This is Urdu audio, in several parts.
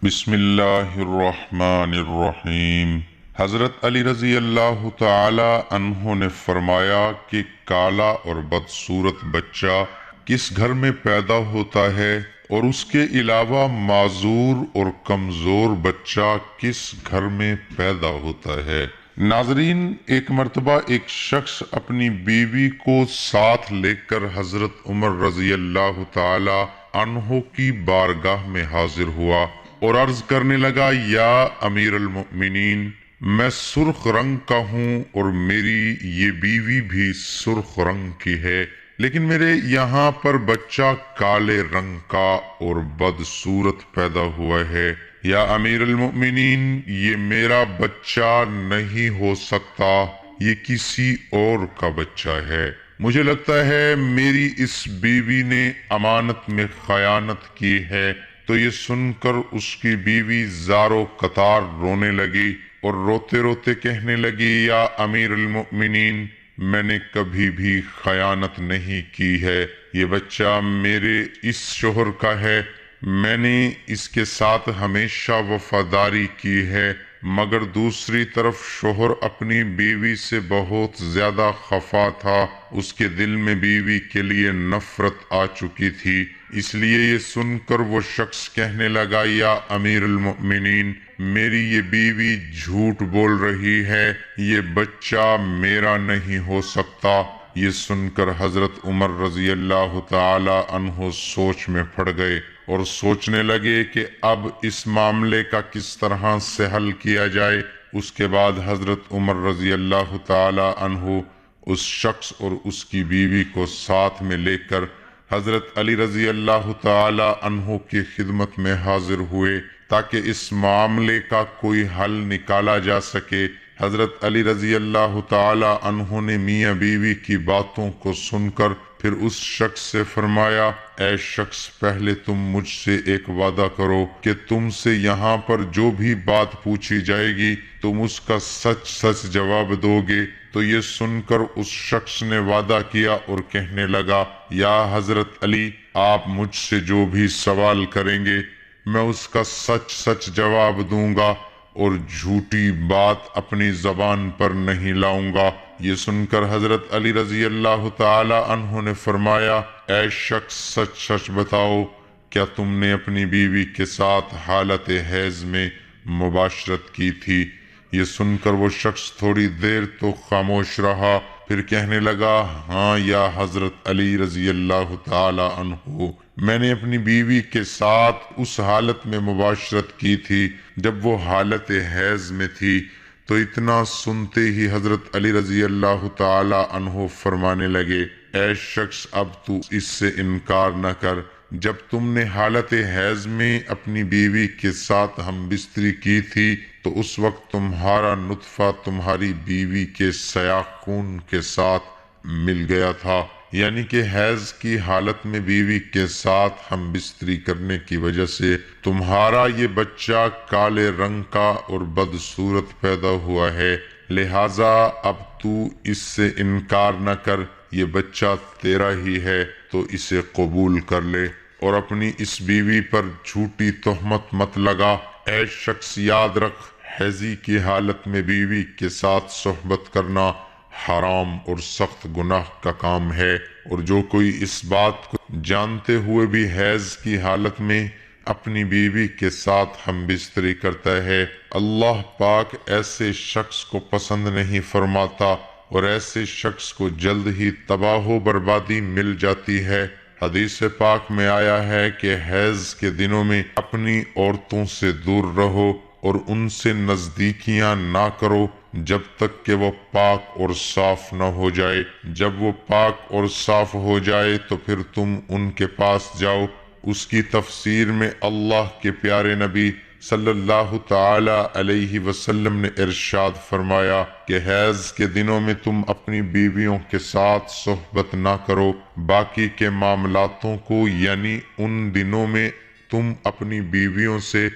بسم اللہ الرحمن الرحیم۔ حضرت علی رضی اللہ تعالی عنہ نے فرمایا کہ کالا اور بدصورت بچہ کس گھر میں پیدا ہوتا ہے اور اس کے علاوہ معذور اور کمزور بچہ کس گھر میں پیدا ہوتا ہے۔ ناظرین، ایک مرتبہ ایک شخص اپنی بیوی کو ساتھ لے کر حضرت عمر رضی اللہ تعالی عنہ کی بارگاہ میں حاضر ہوا اور عرض کرنے لگا، یا امیر المؤمنین، میں سرخ رنگ کا ہوں اور میری یہ بیوی بھی سرخ رنگ کی ہے، لیکن میرے یہاں پر بچہ کالے رنگ کا اور بدصورت پیدا ہوا ہے۔ یا امیر المؤمنین، یہ میرا بچہ نہیں ہو سکتا، یہ کسی اور کا بچہ ہے۔ مجھے لگتا ہے میری اس بیوی نے امانت میں خیانت کی ہے۔ تو یہ سن کر اس کی بیوی زار و قطار رونے لگی اور روتے روتے کہنے لگی، یا امیر المؤمنین، میں نے کبھی بھی خیانت نہیں کی ہے، یہ بچہ میرے اس شوہر کا ہے، میں نے اس کے ساتھ ہمیشہ وفاداری کی ہے، مگر دوسری طرف شوہر اپنی بیوی سے بہت زیادہ خفا تھا، اس کے دل میں بیوی کے لیے نفرت آ چکی تھی، اس لیے یہ سن کر وہ شخص کہنے لگا، یا امیر المؤمنین، میری یہ بیوی جھوٹ بول رہی ہے، یہ بچہ میرا نہیں ہو سکتا۔ یہ سن کر حضرت عمر رضی اللہ تعالی عنہ سوچ میں پڑ گئے اور سوچنے لگے کہ اب اس معاملے کا کس طرح سے حل کیا جائے۔ اس کے بعد حضرت عمر رضی اللہ تعالی عنہ اس شخص اور اس کی بیوی کو ساتھ میں لے کر حضرت علی رضی اللہ تعالی عنہ کی خدمت میں حاضر ہوئے تاکہ اس معاملے کا کوئی حل نکالا جا سکے۔ حضرت علی رضی اللہ تعالی عنہ نے میاں بیوی کی باتوں کو سن کر پھر اس شخص سے فرمایا، اے شخص، پہلے تم مجھ سے ایک وعدہ کرو کہ تم سے یہاں پر جو بھی بات پوچھی جائے گی تم اس کا سچ سچ جواب دو گے۔ تو یہ سن کر اس شخص نے وعدہ کیا اور کہنے لگا، یا حضرت علی، آپ مجھ سے جو بھی سوال کریں گے میں اس کا سچ سچ جواب دوں گا اور جھوٹی بات اپنی زبان پر نہیں لاؤں گا۔ یہ سن کر حضرت علی رضی اللہ تعالی عنہ نے فرمایا، اے شخص، سچ سچ بتاؤ، کیا تم نے اپنی بیوی کے ساتھ حالت حیض میں مباشرت کی تھی؟ یہ سن کر وہ شخص تھوڑی دیر تو خاموش رہا، پھر کہنے لگا، ہاں یا حضرت علی رضی اللہ تعالی عنہ، میں نے اپنی بیوی کے ساتھ اس حالت میں مباشرت کی تھی جب وہ حالت حیض میں تھی۔ تو اتنا سنتے ہی حضرت علی رضی اللہ تعالی عنہ فرمانے لگے، اے شخص، اب تو اس سے انکار نہ کر، جب تم نے حالت حیض میں اپنی بیوی کے ساتھ ہم بستری کی تھی تو اس وقت تمہارا نطفہ تمہاری بیوی کے سیاہ خون کے ساتھ مل گیا تھا، یعنی کہ حیض کی حالت میں بیوی کے ساتھ ہم بستری کرنے کی وجہ سے تمہارا یہ بچہ کالے رنگ کا اور بدصورت پیدا ہوا ہے، لہٰذا اب تو اس سے انکار نہ کر، یہ بچہ تیرا ہی ہے تو اسے قبول کر لے اور اپنی اس بیوی پر جھوٹی تہمت مت لگا۔ اے شخص، یاد رکھ، حیضی کی حالت میں بیوی کے ساتھ صحبت کرنا حرام اور سخت گناہ کا کام ہے، اور جو کوئی اس بات کو جانتے ہوئے بھی حیض کی حالت میں اپنی بیوی کے ساتھ ہم بستری کرتا ہے، اللہ پاک ایسے شخص کو پسند نہیں فرماتا اور ایسے شخص کو جلد ہی تباہ و بربادی مل جاتی ہے۔ حدیث پاک میں آیا ہے کہ حیض کے دنوں میں اپنی عورتوں سے دور رہو اور ان سے نزدیکیاں نہ کرو جب تک کہ وہ پاک اور صاف نہ ہو جائے، جب وہ پاک اور صاف ہو جائے تو پھر تم ان کے پاس جاؤ۔ اس کی تفسیر میں اللہ کے پیارے نبی صلی اللہ تعالی علیہ وسلم نے ارشاد فرمایا کہ حیض کے دنوں میں تم اپنی بیویوں کے ساتھ صحبت نہ کرو، باقی کے معاملاتوں کو یعنی ان دنوں میں تم اپنی بیویوں سے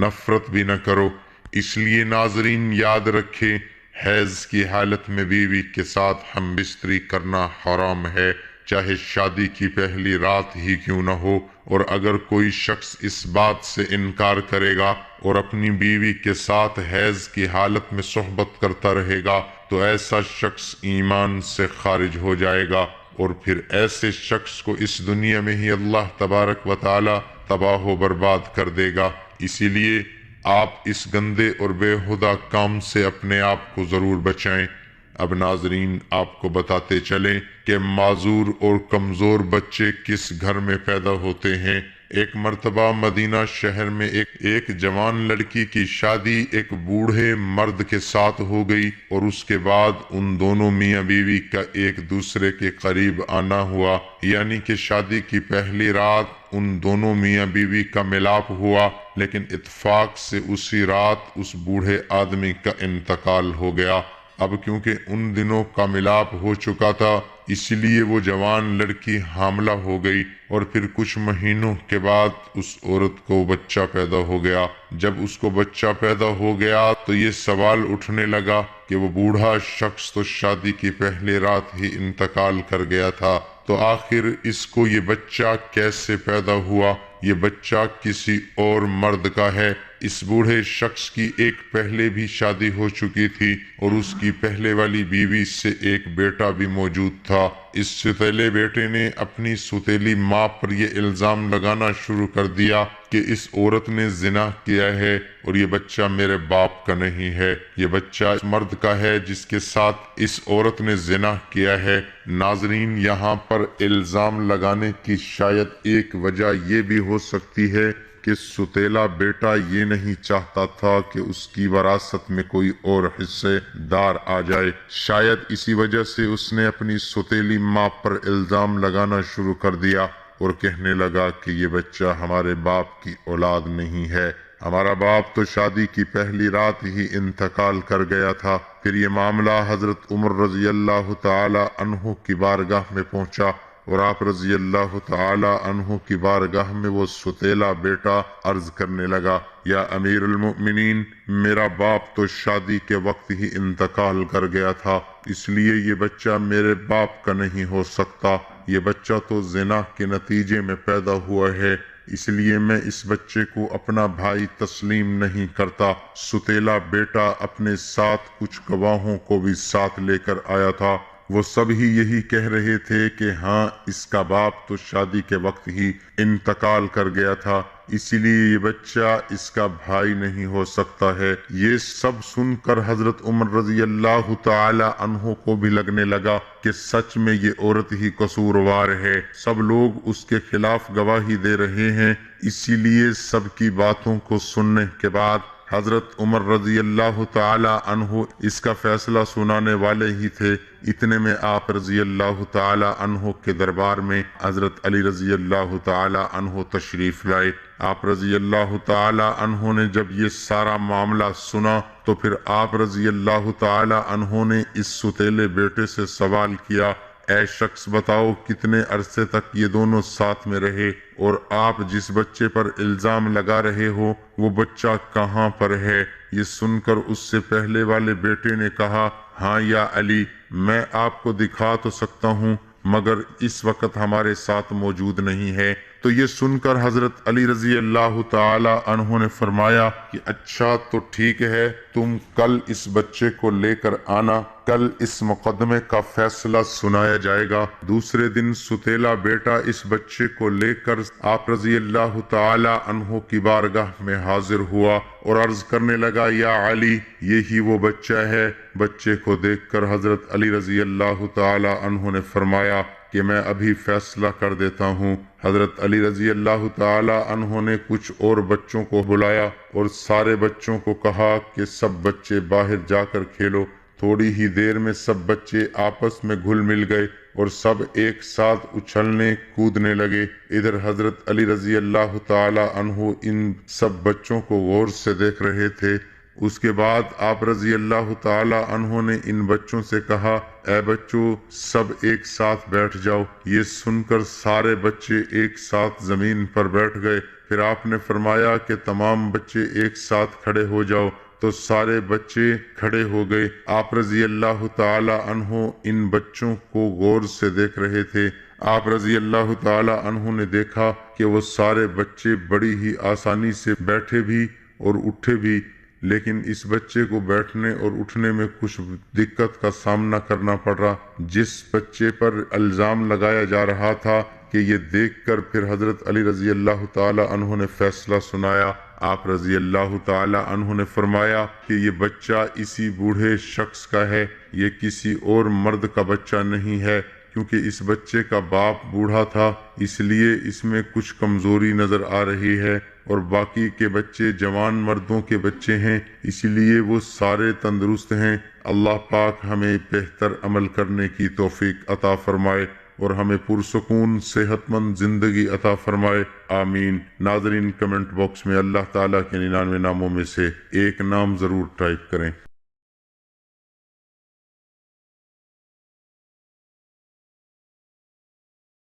نفرت بھی نہ کرو۔ اس لیے ناظرین، یاد رکھیں، حیض کی حالت میں بیوی کے ساتھ ہم بستری کرنا حرام ہے، چاہے شادی کی پہلی رات ہی کیوں نہ ہو۔ اور اگر کوئی شخص اس بات سے انکار کرے گا اور اپنی بیوی کے ساتھ حیض کی حالت میں صحبت کرتا رہے گا تو ایسا شخص ایمان سے خارج ہو جائے گا، اور پھر ایسے شخص کو اس دنیا میں ہی اللہ تبارک و تعالی تباہ و برباد کر دے گا۔ اسی لیے آپ اس گندے اور بےہودہ کام سے اپنے آپ کو ضرور بچائیں۔ اب ناظرین، آپ کو بتاتے چلیں کہ معذور اور کمزور بچے کس گھر میں پیدا ہوتے ہیں۔ ایک مرتبہ مدینہ شہر میں ایک جوان لڑکی کی شادی ایک بوڑھے مرد کے ساتھ ہو گئی، اور اس کے بعد ان دونوں میاں بیوی کا ایک دوسرے کے قریب آنا ہوا، یعنی کہ شادی کی پہلی رات ان دونوں میاں بیوی کا ملاپ ہوا، لیکن اتفاق سے اسی رات اس بوڑھے آدمی کا انتقال ہو گیا۔ اب کیونکہ ان دنوں کا ملاپ ہو چکا تھا، اس لیے وہ جوان لڑکی حاملہ ہو گئی، اور پھر کچھ مہینوں کے بعد اس عورت کو بچہ پیدا ہو گیا۔ جب اس کو بچہ پیدا ہو گیا تو یہ سوال اٹھنے لگا کہ وہ بوڑھا شخص تو شادی کی پہلی رات ہی انتقال کر گیا تھا، تو آخر اس کو یہ بچہ کیسے پیدا ہوا؟ یہ بچہ کسی اور مرد کا ہے۔ اس بوڑھے شخص کی ایک پہلے بھی شادی ہو چکی تھی، اور اس کی پہلے والی بیوی سے ایک بیٹا بھی موجود تھا۔ اس ستیلے بیٹے نے اپنی ستیلی ماں پر یہ الزام لگانا شروع کر دیا کہ اس عورت نے زنا کیا ہے، اور یہ بچہ میرے باپ کا نہیں ہے، یہ بچہ اس مرد کا ہے جس کے ساتھ اس عورت نے زنا کیا ہے۔ ناظرین، یہاں پر الزام لگانے کی شاید ایک وجہ یہ بھی ہو سکتی ہے کہ ستیلا بیٹا یہ نہیں چاہتا تھا کہ اس کی وراثت میں کوئی اور حصے دار آ جائے۔ شاید اسی وجہ سے اس نے اپنی ستیلی ماں پر الزام لگانا شروع کر دیا اور کہنے لگا کہ یہ بچہ ہمارے باپ کی اولاد نہیں ہے، ہمارا باپ تو شادی کی پہلی رات ہی انتقال کر گیا تھا۔ پھر یہ معاملہ حضرت عمر رضی اللہ تعالی عنہ کی بارگاہ میں پہنچا، اور آپ رضی اللہ تعالی عنہ کی بارگاہ میں وہ ستیلا بیٹا عرض کرنے لگا، یا امیر المؤمنین، میرا باپ تو شادی کے وقت ہی انتقال کر گیا تھا، اس لیے یہ بچہ میرے باپ کا نہیں ہو سکتا، یہ بچہ تو زنا کے نتیجے میں پیدا ہوا ہے، اس لیے میں اس بچے کو اپنا بھائی تسلیم نہیں کرتا۔ ستیلا بیٹا اپنے ساتھ کچھ گواہوں کو بھی ساتھ لے کر آیا تھا، وہ سب ہی یہی کہہ رہے تھے کہ ہاں، اس کا باپ تو شادی کے وقت ہی انتقال کر گیا تھا، اسی لیے یہ بچہ اس کا بھائی نہیں ہو سکتا ہے۔ یہ سب سن کر حضرت عمر رضی اللہ تعالی عنہ کو بھی لگنے لگا کہ سچ میں یہ عورت ہی قصوروار ہے، سب لوگ اس کے خلاف گواہی دے رہے ہیں۔ اسی لیے سب کی باتوں کو سننے کے بعد حضرت عمر رضی اللہ تعالی عنہ اس کا فیصلہ سنانے والے ہی تھے۔ اتنے میں آپ رضی اللہ تعالی عنہ کے دربار میں حضرت علی رضی اللہ تعالی عنہ تشریف لائے۔ آپ رضی اللہ تعالی عنہ نے جب یہ سارا معاملہ سنا تو پھر آپ رضی اللہ تعالی عنہ نے اس ستیلے بیٹے سے سوال کیا، اے شخص بتاؤ کتنے عرصے تک یہ دونوں ساتھ میں رہے، اور آپ جس بچے پر الزام لگا رہے ہو وہ بچہ کہاں پر ہے؟ یہ سن کر اس سے پہلے والے بیٹے نے کہا، ہاں یا علی، میں آپ کو دکھا تو سکتا ہوں مگر اس وقت ہمارے ساتھ موجود نہیں ہے۔ تو یہ سن کر حضرت علی رضی اللہ تعالی عنہ نے فرمایا کہ اچھا تو ٹھیک ہے، تم کل اس بچے کو لے کر آنا، کل اس مقدمے کا فیصلہ سنایا جائے گا۔ دوسرے دن ستیلا بیٹا اس بچے کو لے کر آپ رضی اللہ تعالی عنہ کی بارگاہ میں حاضر ہوا اور عرض کرنے لگا، یا علی، یہی وہ بچہ ہے۔ بچے کو دیکھ کر حضرت علی رضی اللہ تعالی عنہ نے فرمایا کہ میں ابھی فیصلہ کر دیتا ہوں۔ حضرت علی رضی اللہ تعالی عنہ نے کچھ اور بچوں کو بلایا اور سارے بچوں کو کہا کہ سب بچے باہر جا کر کھیلو۔ تھوڑی ہی دیر میں سب بچے آپس میں گھل مل گئے اور سب ایک ساتھ اچھلنے کودنے لگے۔ ادھر حضرت علی رضی اللہ تعالی عنہ ان سب بچوں کو غور سے دیکھ رہے تھے۔ اس کے بعد آپ رضی اللہ تعالی عنہ نے ان بچوں سے کہا، اے بچوں، سب ایک ساتھ بیٹھ جاؤ۔ یہ سن کر سارے بچے ایک ساتھ زمین پر بیٹھ گئے۔ پھر آپ نے فرمایا کہ تمام بچے ایک ساتھ کھڑے ہو جاؤ، تو سارے بچے کھڑے ہو گئے۔ آپ رضی اللہ تعالی عنہ ان بچوں کو غور سے دیکھ رہے تھے۔ آپ رضی اللہ تعالی عنہ نے دیکھا کہ وہ سارے بچے بڑی ہی آسانی سے بیٹھے بھی اور اٹھے بھی، لیکن اس بچے کو بیٹھنے اور اٹھنے میں کچھ دقت کا سامنا کرنا پڑ رہا۔ جس بچے پر الزام لگایا جا رہا تھا کہ یہ دیکھ کر پھر حضرت علی رضی اللہ تعالی عنہ نے فیصلہ سنایا۔ آپ رضی اللہ تعالی عنہ نے فرمایا کہ یہ بچہ اسی بوڑھے شخص کا ہے، یہ کسی اور مرد کا بچہ نہیں ہے، کیونکہ اس بچے کا باپ بوڑھا تھا، اس لیے اس میں کچھ کمزوری نظر آ رہی ہے، اور باقی کے بچے جوان مردوں کے بچے ہیں، اس لیے وہ سارے تندرست ہیں۔ اللہ پاک ہمیں بہتر عمل کرنے کی توفیق عطا فرمائے اور ہمیں پرسکون صحت مند زندگی عطا فرمائے، آمین۔ ناظرین، کمنٹ باکس میں اللہ تعالیٰ کے 99 ناموں میں سے ایک نام ضرور ٹائپ کریں۔